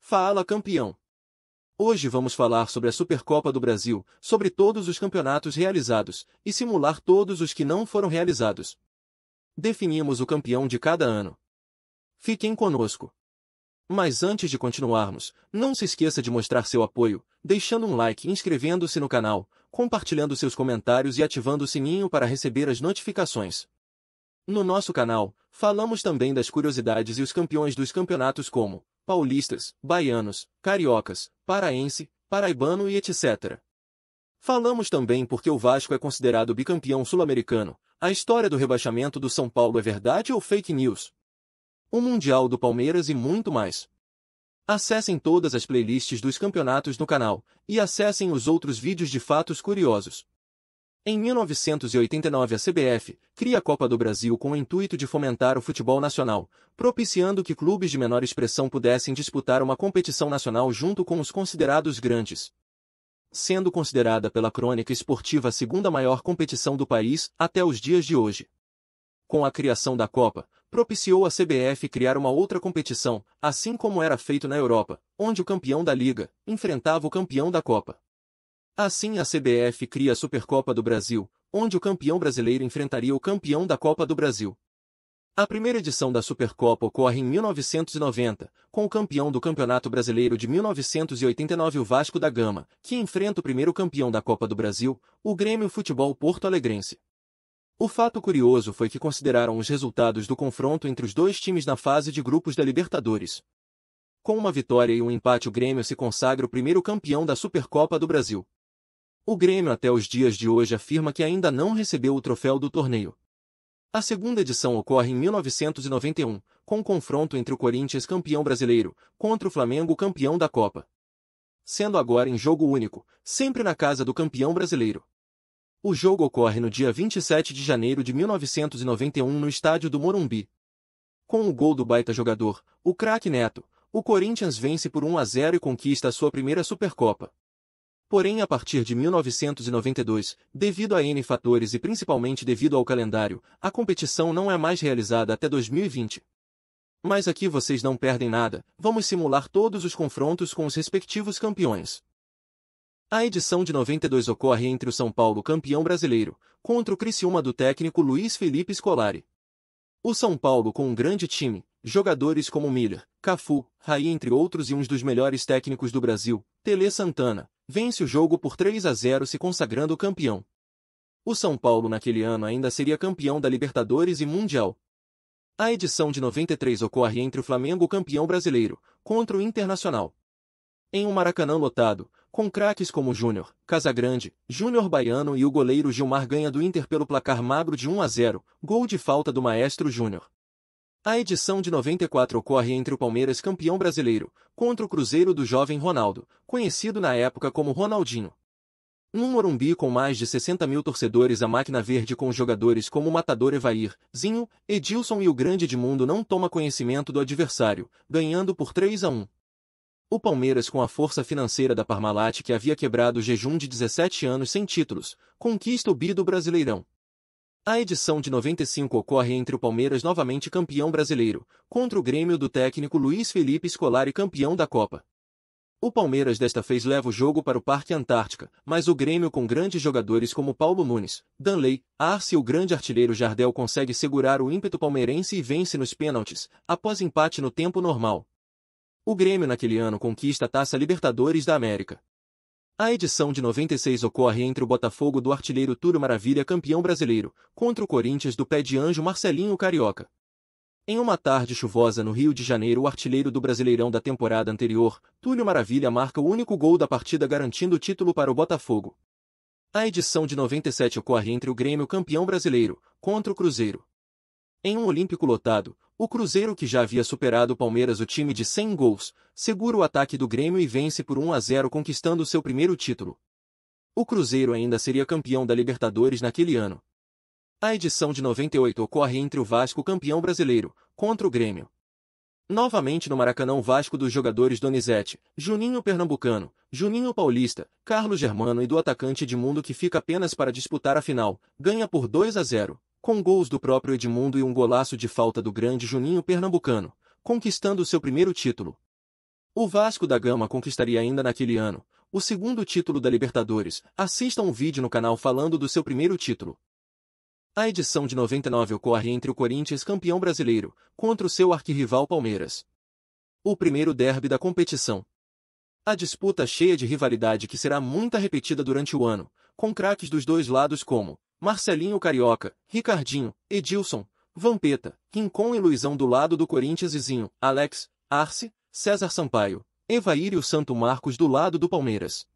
Fala, campeão! Hoje vamos falar sobre a Supercopa do Brasil, sobre todos os campeonatos realizados, e simular todos os que não foram realizados. Definimos o campeão de cada ano. Fiquem conosco. Mas antes de continuarmos, não se esqueça de mostrar seu apoio, deixando um like e inscrevendo-se no canal, compartilhando seus comentários e ativando o sininho para receber as notificações. No nosso canal, falamos também das curiosidades e os campeões dos campeonatos como paulistas, baianos, cariocas, paraense, paraibano e etc. Falamos também porque o Vasco é considerado bicampeão sul-americano, a história do rebaixamento do São Paulo é verdade ou fake news, o Mundial do Palmeiras e muito mais. Acessem todas as playlists dos campeonatos no canal, e acessem os outros vídeos de fatos curiosos. Em 1989 a CBF cria a Copa do Brasil com o intuito de fomentar o futebol nacional, propiciando que clubes de menor expressão pudessem disputar uma competição nacional junto com os considerados grandes. Sendo considerada pela crônica esportiva a segunda maior competição do país até os dias de hoje. Com a criação da Copa, propiciou a CBF criar uma outra competição, assim como era feito na Europa, onde o campeão da Liga enfrentava o campeão da Copa. Assim a CBF cria a Supercopa do Brasil, onde o campeão brasileiro enfrentaria o campeão da Copa do Brasil. A primeira edição da Supercopa ocorre em 1990, com o campeão do Campeonato Brasileiro de 1989 o Vasco da Gama, que enfrenta o primeiro campeão da Copa do Brasil, o Grêmio Futebol Porto Alegrense. O fato curioso foi que consideraram os resultados do confronto entre os dois times na fase de grupos da Libertadores. Com uma vitória e um empate o Grêmio se consagra o primeiro campeão da Supercopa do Brasil. O Grêmio até os dias de hoje afirma que ainda não recebeu o troféu do torneio. A segunda edição ocorre em 1991, com o confronto entre o Corinthians campeão brasileiro contra o Flamengo campeão da Copa. Sendo agora em jogo único, sempre na casa do campeão brasileiro. O jogo ocorre no dia 27 de janeiro de 1991 no estádio do Morumbi. Com o gol do baita jogador, o craque Neto, o Corinthians vence por 1-0 e conquista a sua primeira Supercopa. Porém, a partir de 1992, devido a N fatores e principalmente devido ao calendário, a competição não é mais realizada até 2020. Mas aqui vocês não perdem nada, vamos simular todos os confrontos com os respectivos campeões. A edição de 92 ocorre entre o São Paulo campeão brasileiro, contra o Criciúma do técnico Luiz Felipe Scolari. O São Paulo com um grande time, jogadores como Miller, Cafu, Raí entre outros e um dos melhores técnicos do Brasil, Tele Santana, vence o jogo por 3-0 se consagrando campeão. O São Paulo naquele ano ainda seria campeão da Libertadores e Mundial. A edição de 93 ocorre entre o Flamengo campeão brasileiro, contra o Internacional. Em um Maracanã lotado, com craques como Júnior, Casagrande, Júnior Baiano e o goleiro Gilmar ganha do Inter pelo placar magro de 1-0, gol de falta do maestro Júnior. A edição de 94 ocorre entre o Palmeiras campeão brasileiro, contra o Cruzeiro do jovem Ronaldo, conhecido na época como Ronaldinho. Num Morumbi com mais de 60 mil torcedores a máquina verde com jogadores como o matador Evair, Zinho, Edilson e o grande Edmundo não toma conhecimento do adversário, ganhando por 3-1. O Palmeiras com a força financeira da Parmalat que havia quebrado o jejum de 17 anos sem títulos, conquista o bi do Brasileirão. A edição de 95 ocorre entre o Palmeiras novamente campeão brasileiro, contra o Grêmio do técnico Luiz Felipe Scolari campeão da Copa. O Palmeiras desta vez leva o jogo para o Parque Antártica, mas o Grêmio com grandes jogadores como Paulo Nunes, Danley, Arce e o grande artilheiro Jardel consegue segurar o ímpeto palmeirense e vence nos pênaltis, após empate no tempo normal. O Grêmio naquele ano conquista a Taça Libertadores da América. A edição de 96 ocorre entre o Botafogo do artilheiro Túlio Maravilha campeão brasileiro, contra o Corinthians do pé de anjo Marcelinho Carioca. Em uma tarde chuvosa no Rio de Janeiro o artilheiro do Brasileirão da temporada anterior, Túlio Maravilha marca o único gol da partida garantindo o título para o Botafogo. A edição de 97 ocorre entre o Grêmio campeão brasileiro, contra o Cruzeiro. Em um Olímpico lotado, o Cruzeiro que já havia superado o Palmeiras o time de 100 gols, segura o ataque do Grêmio e vence por 1-0 conquistando seu primeiro título. O Cruzeiro ainda seria campeão da Libertadores naquele ano. A edição de 98 ocorre entre o Vasco campeão brasileiro, contra o Grêmio. Novamente no Maracanã o Vasco dos jogadores Donizete, Juninho Pernambucano, Juninho Paulista, Carlos Germano e do atacante Edmundo que fica apenas para disputar a final, ganha por 2-0. Com gols do próprio Edmundo e um golaço de falta do grande Juninho Pernambucano, conquistando seu primeiro título. O Vasco da Gama conquistaria ainda naquele ano o segundo título da Libertadores. Assista um vídeo no canal falando do seu primeiro título. A edição de 99 ocorre entre o Corinthians, campeão brasileiro, contra o seu arquirrival Palmeiras. O primeiro derby da competição. A disputa cheia de rivalidade que será muito repetida durante o ano, com craques dos dois lados como Marcelinho Carioca, Ricardinho, Edilson, Vampeta, Rincon e Luizão do lado do Corinthians e Zinho, Alex, Arce, César Sampaio, Evair e o Santo Marcos do lado do Palmeiras.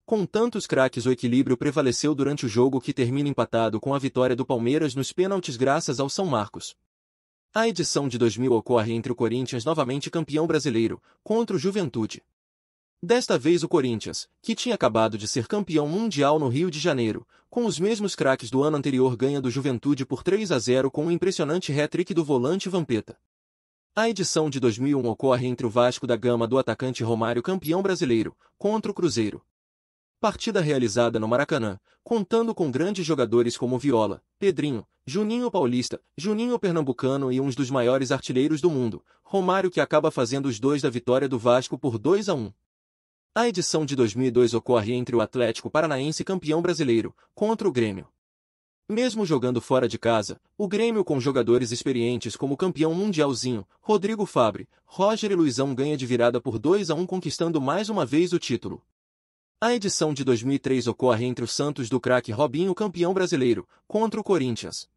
Com tantos craques, o equilíbrio prevaleceu durante o jogo, que termina empatado com a vitória do Palmeiras nos pênaltis graças ao São Marcos. A edição de 2000 ocorre entre o Corinthians, novamente campeão brasileiro, contra o Juventude. Desta vez o Corinthians, que tinha acabado de ser campeão mundial no Rio de Janeiro, com os mesmos craques do ano anterior, ganha do Juventude por 3-0 com um impressionante hat-trick do volante Vampeta. A edição de 2001 ocorre entre o Vasco da Gama do atacante Romário, campeão brasileiro, contra o Cruzeiro. Partida realizada no Maracanã, contando com grandes jogadores como Viola, Pedrinho, Juninho Paulista, Juninho Pernambucano e uns dos maiores artilheiros do mundo, Romário, que acaba fazendo os dois da vitória do Vasco por 2-1. A edição de 2002 ocorre entre o Atlético Paranaense, campeão brasileiro, contra o Grêmio. Mesmo jogando fora de casa, o Grêmio, com jogadores experientes como o campeão mundialzinho, Rodrigo Fabre, Roger e Luizão, ganha de virada por 2-1, conquistando mais uma vez o título. A edição de 2003 ocorre entre o Santos do craque Robinho, campeão brasileiro, contra o Corinthians.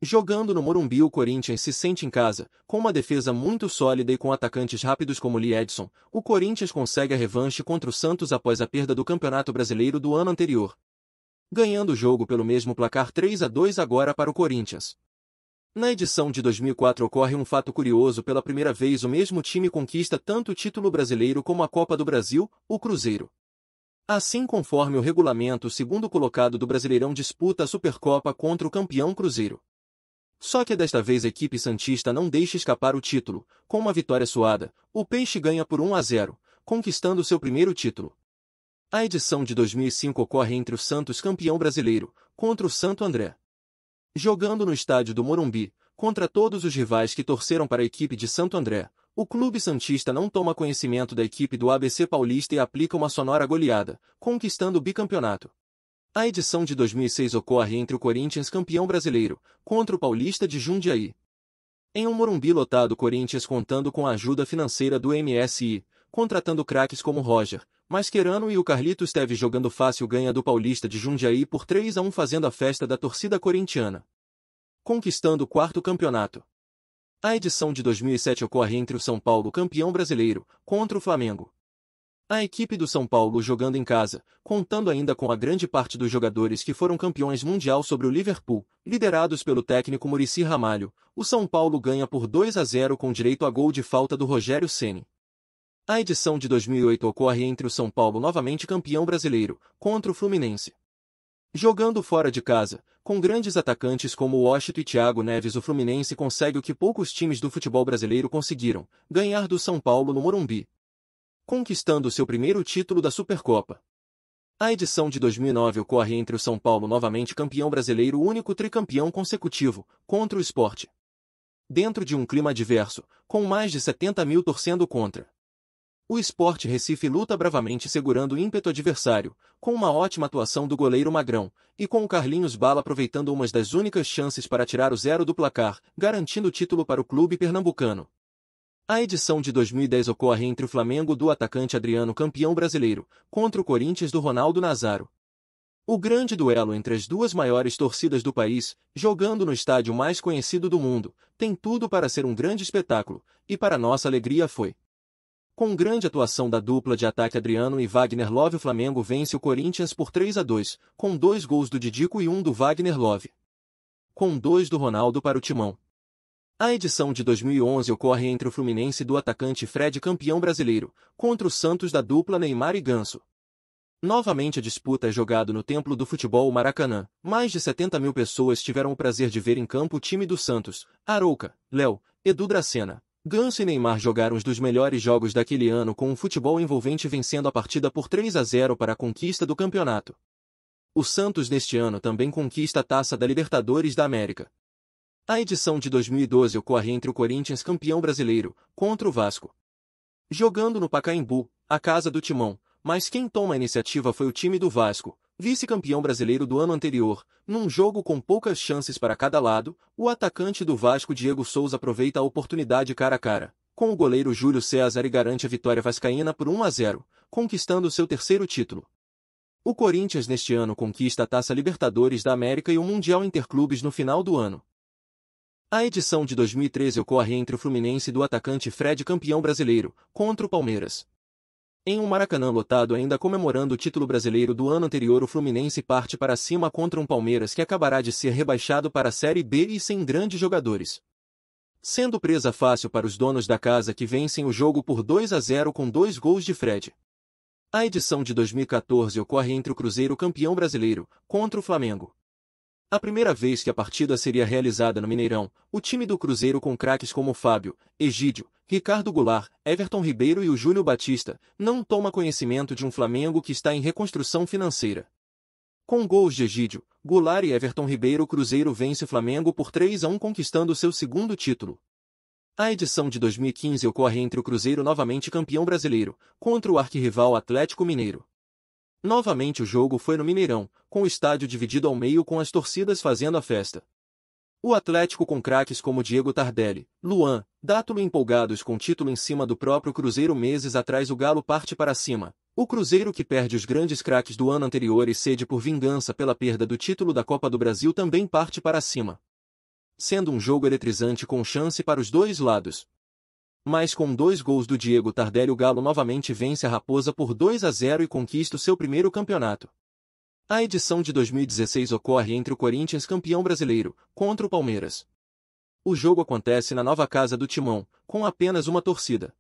Jogando no Morumbi, o Corinthians se sente em casa, com uma defesa muito sólida e com atacantes rápidos como Lee Edson. O Corinthians consegue a revanche contra o Santos após a perda do Campeonato Brasileiro do ano anterior, ganhando o jogo pelo mesmo placar 3-2 agora para o Corinthians. Na edição de 2004 ocorre um fato curioso: pela primeira vez o mesmo time conquista tanto o título brasileiro como a Copa do Brasil, o Cruzeiro. Assim, conforme o regulamento, o segundo colocado do Brasileirão disputa a Supercopa contra o campeão Cruzeiro. Só que desta vez a equipe santista não deixa escapar o título. Com uma vitória suada, o Peixe ganha por 1-0, conquistando seu primeiro título. A edição de 2005 ocorre entre o Santos, campeão brasileiro, contra o Santo André. Jogando no estádio do Morumbi, contra todos os rivais que torceram para a equipe de Santo André, o clube santista não toma conhecimento da equipe do ABC Paulista e aplica uma sonora goleada, conquistando o bicampeonato. A edição de 2006 ocorre entre o Corinthians, campeão brasileiro, contra o Paulista de Jundiaí. Em um Morumbi lotado, o Corinthians, contando com a ajuda financeira do MSI, contratando craques como Roger, Mascherano e o Carlitos Teves, jogando fácil, ganha do Paulista de Jundiaí por 3-1, fazendo a festa da torcida corintiana, conquistando o quarto campeonato. A edição de 2007 ocorre entre o São Paulo, campeão brasileiro, contra o Flamengo. A equipe do São Paulo, jogando em casa, contando ainda com a grande parte dos jogadores que foram campeões mundial sobre o Liverpool, liderados pelo técnico Muricy Ramalho, o São Paulo ganha por 2-0 com direito a gol de falta do Rogério Ceni. A edição de 2008 ocorre entre o São Paulo, novamente campeão brasileiro, contra o Fluminense. Jogando fora de casa, com grandes atacantes como Washington e Thiago Neves, o Fluminense consegue o que poucos times do futebol brasileiro conseguiram: ganhar do São Paulo no Morumbi, conquistando seu primeiro título da Supercopa. A edição de 2009 ocorre entre o São Paulo, novamente campeão brasileiro, o único tricampeão consecutivo, contra o Sport. Dentro de um clima adverso, com mais de 70 mil torcendo contra, o Sport Recife luta bravamente, segurando o ímpeto adversário, com uma ótima atuação do goleiro Magrão, e com o Carlinhos Bala aproveitando uma das únicas chances para tirar o 0 do placar, garantindo o título para o clube pernambucano. A edição de 2010 ocorre entre o Flamengo do atacante Adriano, campeão brasileiro, contra o Corinthians do Ronaldo Nazário. O grande duelo entre as duas maiores torcidas do país, jogando no estádio mais conhecido do mundo, tem tudo para ser um grande espetáculo, e para nossa alegria foi. Com grande atuação da dupla de ataque Adriano e Wagner Love, o Flamengo vence o Corinthians por 3-2, com 2 gols do Didico e 1 do Wagner Love, com 2 do Ronaldo para o Timão. A edição de 2011 ocorre entre o Fluminense do atacante Fred, campeão brasileiro, contra o Santos da dupla Neymar e Ganso. Novamente a disputa é jogada no Templo do Futebol, Maracanã. Mais de 70 mil pessoas tiveram o prazer de ver em campo o time do Santos. Arouca, Léo, Edu Dracena, Ganso e Neymar jogaram os dos melhores jogos daquele ano, com um futebol envolvente, vencendo a partida por 3-0 para a conquista do campeonato. O Santos neste ano também conquista a Taça da Libertadores da América. A edição de 2012 ocorre entre o Corinthians, campeão brasileiro, contra o Vasco. jogando no Pacaembu, a casa do Timão, mas quem toma a iniciativa foi o time do Vasco, vice-campeão brasileiro do ano anterior. Num jogo com poucas chances para cada lado, o atacante do Vasco Diego Souza aproveita a oportunidade cara a cara com o goleiro Júlio César e garante a vitória vascaína por 1-0, conquistando seu terceiro título. O Corinthians neste ano conquista a Taça Libertadores da América e o Mundial Interclubes no final do ano. A edição de 2013 ocorre entre o Fluminense do atacante Fred, campeão brasileiro, contra o Palmeiras. Em um Maracanã lotado ainda comemorando o título brasileiro do ano anterior, o Fluminense parte para cima contra um Palmeiras que acabará de ser rebaixado para a Série B e sem grandes jogadores. Sendo presa fácil para os donos da casa que vencem o jogo por 2-0 com 2 gols de Fred. A edição de 2014 ocorre entre o Cruzeiro, campeão brasileiro, contra o Flamengo. A primeira vez que a partida seria realizada no Mineirão, o time do Cruzeiro com craques como Fábio, Egídio, Ricardo Goulart, Everton Ribeiro e o Júlio Batista, não toma conhecimento de um Flamengo que está em reconstrução financeira. Com gols de Egídio, Goulart e Everton Ribeiro, o Cruzeiro vence o Flamengo por 3-1, conquistando seu segundo título. A edição de 2015 ocorre entre o Cruzeiro, novamente campeão brasileiro, contra o arquirrival Atlético Mineiro. Novamente o jogo foi no Mineirão, com o estádio dividido ao meio com as torcidas fazendo a festa. O Atlético com craques como Diego Tardelli, Luan, Dátulo empolgados com título em cima do próprio Cruzeiro. Meses atrás o Galo parte para cima. O Cruzeiro, que perde os grandes craques do ano anterior e sede por vingança pela perda do título da Copa do Brasil, também parte para cima. Sendo um jogo eletrizante com chance para os dois lados. Mas com 2 gols do Diego Tardelli, o Galo novamente vence a Raposa por 2-0 e conquista o seu primeiro campeonato. A edição de 2016 ocorre entre o Corinthians, campeão brasileiro, contra o Palmeiras. O jogo acontece na nova casa do Timão, com apenas uma torcida.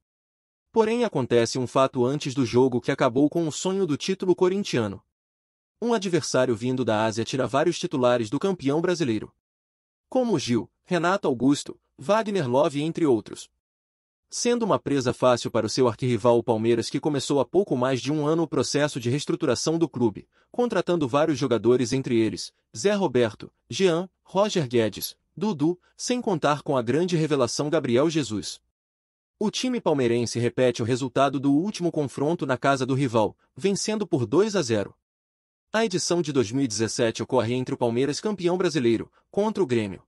Porém acontece um fato antes do jogo que acabou com o sonho do título corintiano. Um adversário vindo da Ásia tira vários titulares do campeão brasileiro. Como Gil, Renato Augusto, Wagner Love, entre outros. Sendo uma presa fácil para o seu arquirrival o Palmeiras, que começou há pouco mais de um ano o processo de reestruturação do clube, contratando vários jogadores, entre eles Zé Roberto, Jean, Roger Guedes, Dudu, sem contar com a grande revelação Gabriel Jesus. O time palmeirense repete o resultado do último confronto na casa do rival, vencendo por 2-0. A edição de 2017 ocorre entre o Palmeiras, campeão brasileiro, contra o Grêmio.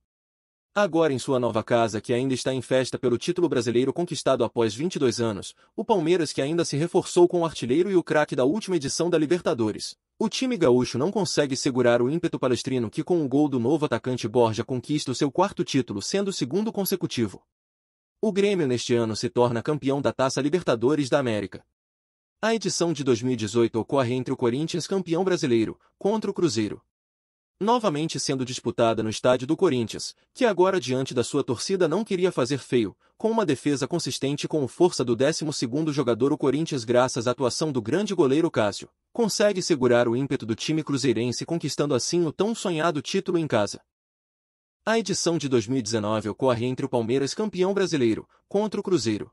Agora em sua nova casa, que ainda está em festa pelo título brasileiro conquistado após 22 anos, o Palmeiras, que ainda se reforçou com o artilheiro e o craque da última edição da Libertadores. O time gaúcho não consegue segurar o ímpeto palestrino, que com o gol do novo atacante Borja conquista o seu 4º título, sendo o 2º consecutivo. O Grêmio neste ano se torna campeão da Taça Libertadores da América. A edição de 2018 ocorre entre o Corinthians, campeão brasileiro, contra o Cruzeiro. Novamente sendo disputada no estádio do Corinthians, que agora diante da sua torcida não queria fazer feio, com uma defesa consistente com força do 12º jogador, o Corinthians, graças à atuação do grande goleiro Cássio, consegue segurar o ímpeto do time cruzeirense, conquistando assim o tão sonhado título em casa. A edição de 2019 ocorre entre o Palmeiras, campeão brasileiro, contra o Cruzeiro.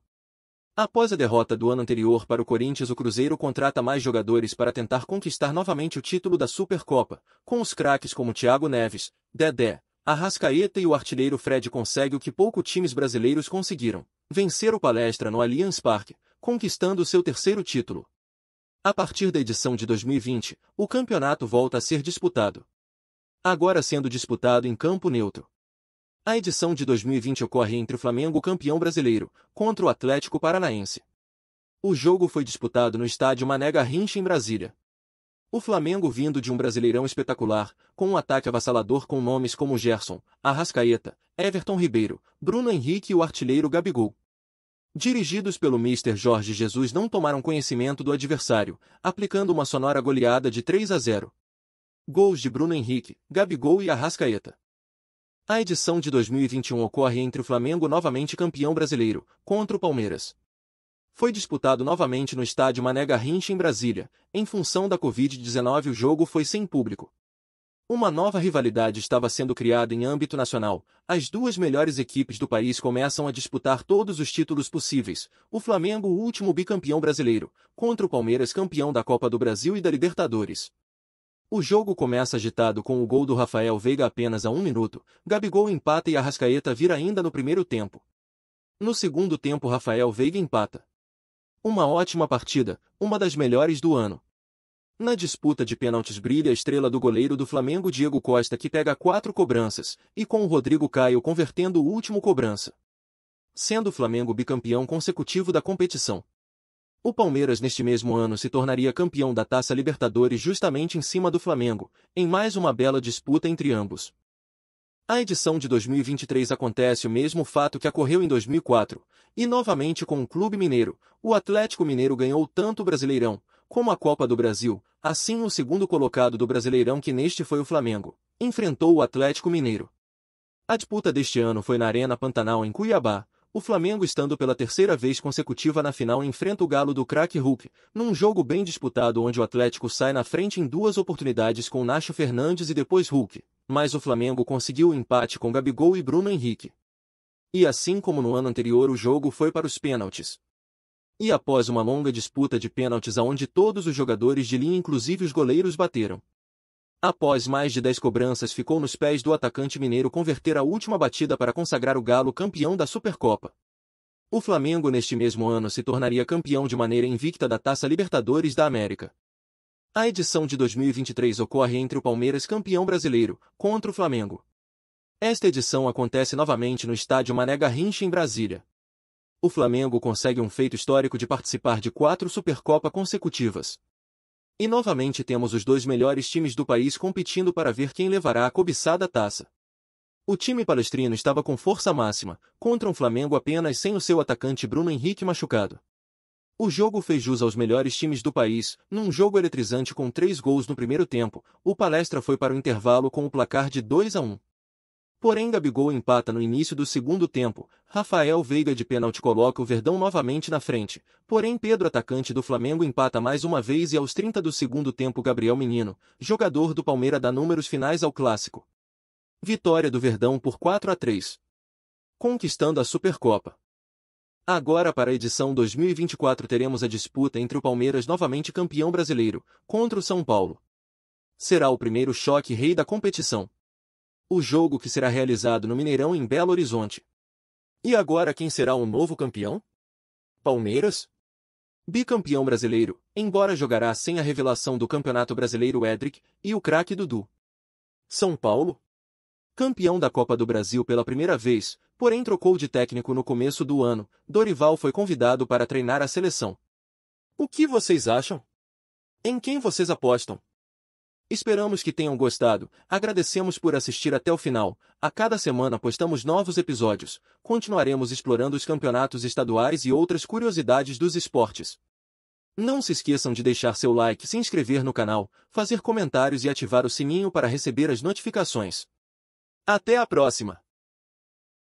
Após a derrota do ano anterior para o Corinthians, o Cruzeiro contrata mais jogadores para tentar conquistar novamente o título da Supercopa, com os craques como Thiago Neves, Dedé, Arrascaeta e o artilheiro Fred. Consegue o que poucos times brasileiros conseguiram: vencer o Palestra no Allianz Parque, conquistando o seu 3º título. A partir da edição de 2020, o campeonato volta a ser disputado. Agora sendo disputado em campo neutro. A edição de 2020 ocorre entre o Flamengo, campeão brasileiro, contra o Atlético Paranaense. O jogo foi disputado no estádio Mané Garrincha, em Brasília. O Flamengo, vindo de um Brasileirão espetacular, com um ataque avassalador com nomes como Gerson, Arrascaeta, Everton Ribeiro, Bruno Henrique e o artilheiro Gabigol. Dirigidos pelo Mister Jorge Jesus, não tomaram conhecimento do adversário, aplicando uma sonora goleada de 3-0. Gols de Bruno Henrique, Gabigol e Arrascaeta. A edição de 2021 ocorre entre o Flamengo, novamente campeão brasileiro, contra o Palmeiras. Foi disputado novamente no estádio Mané Garrincha, em Brasília. Em função da Covid-19, o jogo foi sem público. Uma nova rivalidade estava sendo criada em âmbito nacional. As duas melhores equipes do país começam a disputar todos os títulos possíveis. O Flamengo, o último bicampeão brasileiro, contra o Palmeiras, campeão da Copa do Brasil e da Libertadores. O jogo começa agitado com o gol do Rafael Veiga apenas a 1 minuto. Gabigol empata e Arrascaeta vira ainda no primeiro tempo. No segundo tempo, Rafael Veiga empata. Uma ótima partida, uma das melhores do ano. Na disputa de pênaltis brilha a estrela do goleiro do Flamengo Diego Costa que pega 4 cobranças, e com o Rodrigo Caio convertendo o último cobrança, sendo o Flamengo bicampeão consecutivo da competição. O Palmeiras neste mesmo ano se tornaria campeão da Taça Libertadores justamente em cima do Flamengo, em mais uma bela disputa entre ambos. A edição de 2023 acontece o mesmo fato que ocorreu em 2004, e novamente com o Clube Mineiro, o Atlético Mineiro ganhou tanto o Brasileirão, como a Copa do Brasil, assim o segundo colocado do Brasileirão que neste foi o Flamengo, enfrentou o Atlético Mineiro. A disputa deste ano foi na Arena Pantanal em Cuiabá, o Flamengo estando pela terceira vez consecutiva na final enfrenta o Galo do craque Hulk, num jogo bem disputado onde o Atlético sai na frente em 2 oportunidades com Nacho Fernandes e depois Hulk, mas o Flamengo conseguiu o empate com Gabigol e Bruno Henrique. E assim como no ano anterior o jogo foi para os pênaltis. E após uma longa disputa de pênaltis aonde todos os jogadores de linha inclusive os goleiros bateram. Após mais de 10 cobranças ficou nos pés do atacante mineiro converter a última batida para consagrar o Galo campeão da Supercopa. O Flamengo neste mesmo ano se tornaria campeão de maneira invicta da Taça Libertadores da América. A edição de 2023 ocorre entre o Palmeiras campeão brasileiro, contra o Flamengo. Esta edição acontece novamente no estádio Mané Garrincha em Brasília. O Flamengo consegue um feito histórico de participar de 4 Supercopa consecutivas. E novamente temos os 2 melhores times do país competindo para ver quem levará a cobiçada taça. O time palestrino estava com força máxima, contra um Flamengo apenas sem o seu atacante Bruno Henrique machucado. O jogo fez jus aos melhores times do país, num jogo eletrizante com 3 gols no primeiro tempo, o Palestra foi para o intervalo com o placar de 2-1. Porém Gabigol empata no início do segundo tempo, Rafael Veiga de pênalti coloca o Verdão novamente na frente, porém Pedro atacante do Flamengo empata mais uma vez e aos 30 do segundo tempo Gabriel Menino, jogador do Palmeiras dá números finais ao clássico. Vitória do Verdão por 4-3. Conquistando a Supercopa. Agora para a edição 2024 teremos a disputa entre o Palmeiras novamente campeão brasileiro, contra o São Paulo. Será o primeiro choque rei da competição. O jogo que será realizado no Mineirão em Belo Horizonte. E agora quem será o novo campeão? Palmeiras? Bicampeão brasileiro, embora jogará sem a revelação do Campeonato Brasileiro Edric e o craque Dudu. São Paulo? Campeão da Copa do Brasil pela primeira vez, porém trocou de técnico no começo do ano, Dorival foi convidado para treinar a seleção. O que vocês acham? Em quem vocês apostam? Esperamos que tenham gostado, agradecemos por assistir até o final, a cada semana postamos novos episódios, continuaremos explorando os campeonatos estaduais e outras curiosidades dos esportes. Não se esqueçam de deixar seu like, se inscrever no canal, fazer comentários e ativar o sininho para receber as notificações. Até a próxima!